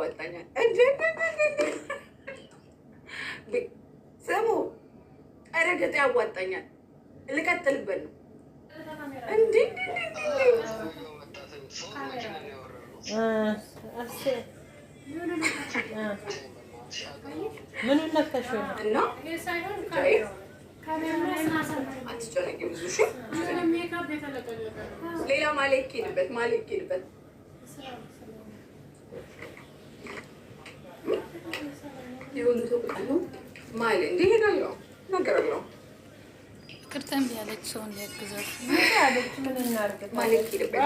ያዋጣኛል። ስሙ ረገጥ ያዋጣኛል። ልቀጥልበት ነው እንዴ? ምን ነካሽ እና አትጨነቂ ብዙ እሺ። ሌላ ማሌክ ሄድበት ይሁን ተብቃሉ ማለ እንዴ ሄዳለሁ ነገራለሁ። ቅርተም ያለች ሰው እንዲያግዛት ያለች ምን እናርግ ማሌክ ሄድበት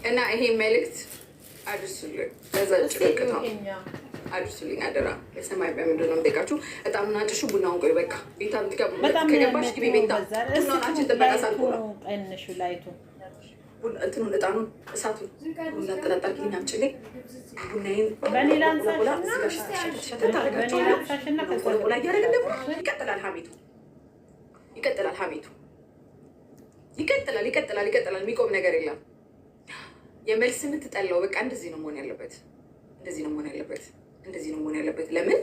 እና ይሄ መልእክት አድርሱልኝ። ለዛ ጭቅቅት ነው አድርሱልኝ አደራ። በሰማይ በምንድን ነው የምጠይቃችሁ? እጣኑን አንጭሹ፣ ቡናውን ቆይ በቃ ቤታ ከገባሽ ግቢ ቤታ ቡናውን አንቺን ጥበቃ ሳልኩ ነው ቀንሹ ላይቱ እንትኑን እጣኑን እሳቱን ቡና ጠጣልኝ አምጪልኝ። ቡናዬን በሌላ ይቀጥላል ሀሜቱ ይቀጥላል ሀሜቱ ይቀጥላል። የሚቆም ነገር የለም። የመልስ የምትጠላው በቃ እንደዚህ ነው መሆን ያለበት። ለምን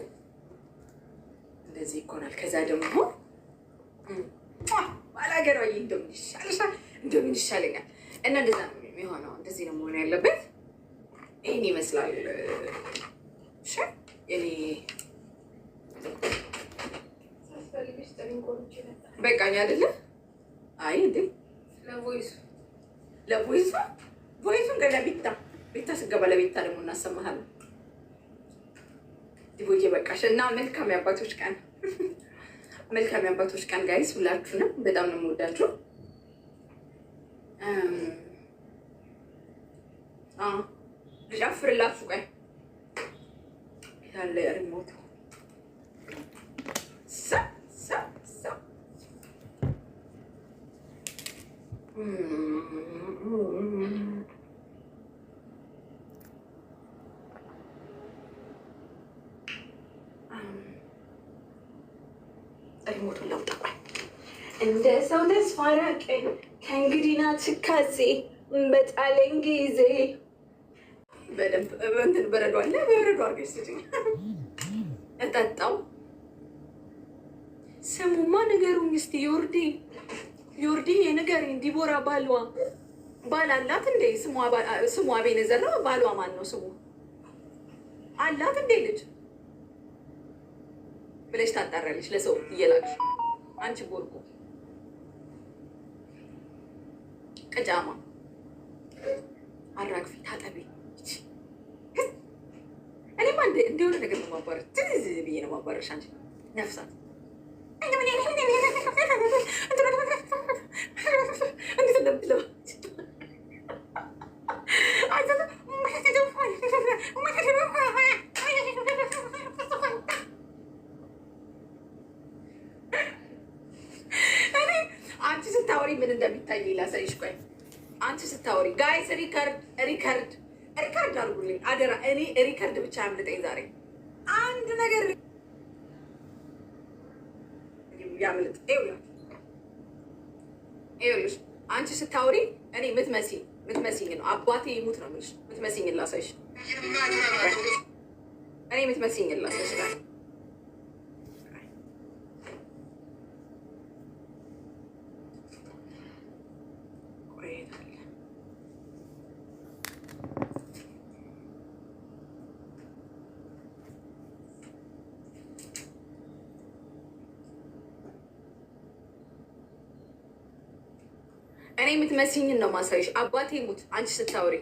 እንደዚህ ይኮናል? ከዛ ደግሞ ባላገሯ እንደምን ይሻለኛል እና እንደዛ ነው የሚሆነው። እንደዚህ ነው መሆን ያለበት። ይህን ይመስላል። እኔ በቃኝ አይደለ? አይ እንዴ ለቮይሱን ለቤታ ስገባ ለቤታ ደግሞ እናሰማሃለን። ዲቦዬ በቃሽ እና መልካም የአባቶች ቀን ጋይስ፣ ሁላችሁንም በጣም ነው የምወዳችሁ። ልጨፍርላችሁ ቆይ ያለ ሪሞት ሪሞቱን ለውጣ ቆይ። እንደ ሰው ተስፋ ራቀኝ ከእንግዲህ ና ትካዜ በጣለኝ ጊዜ በደንብ እንትን በረዶ አለ። በበረዶ አድርገሽ ስጪኝ እጠጣው። ስሙማ ንገሩኝ እስኪ ዮርዲ የንገሪኝ። ዲቦራ ባል አላት እንዴ? ስሙ አቤኔዘር ነው። ባሏ ማን ነው ስሙ? አላት እንዴ ልጅ ብለሽ ታጣራለሽ ለሰው እየላክሽ። አንቺ ቦርኮ ቅጃማ አራግፊ ታጠቢ። እኔማ እንደሆነ ነገር ነው ማባረር። ትዝ ብዬ ነው ማባረርሽ። አንቺ ነፍሳት እንዴት እንደምትለው አንቺ ስታወሪ ምን እንደሚታይ ላሳይሽ። ቆይ አንቺ ስታወሪ ጋይስ ሪከርድ አድርጉልኝ አደራ። እኔ ሪከርድ ብቻ ያምልጠኝ ዛሬ አንድ ነገር ያምልጥ። ይኸውልሽ አንቺ ስታወሪ እኔ ምትመስኝ ነው። አባቴ ይሙት ነው የምልሽ። ምትመስኝ ላሳይሽ። እኔ ምትመስኝ ላሳይሽ። እኔ የምትመስኝን ነው ማሳይሽ። አባቴ ሙት አንቺ ስታወሪ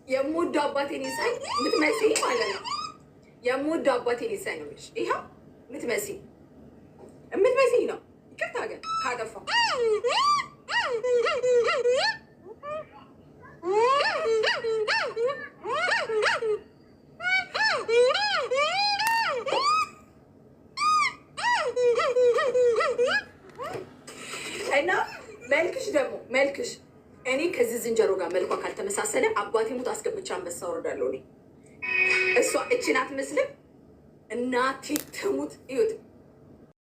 የምወደው አባቴን ይሳይ ምትመስኝ ማለት ነው። የምወደው አባቴን ይሳይ ነው። ይኸው ምትመስኝ ነው። ይቅርታ ግን ካጠፋው እና መልክሽ ደግሞ መልክሽ እኔ ከዚህ ዝንጀሮ ጋር መልኳ ካልተመሳሰለ አባቴ ሙት አስገብቻ አንበሳ ወርዳለሁ። እኔ እሷ እችን አትመስልም። እናቴ ትሙት እዩት።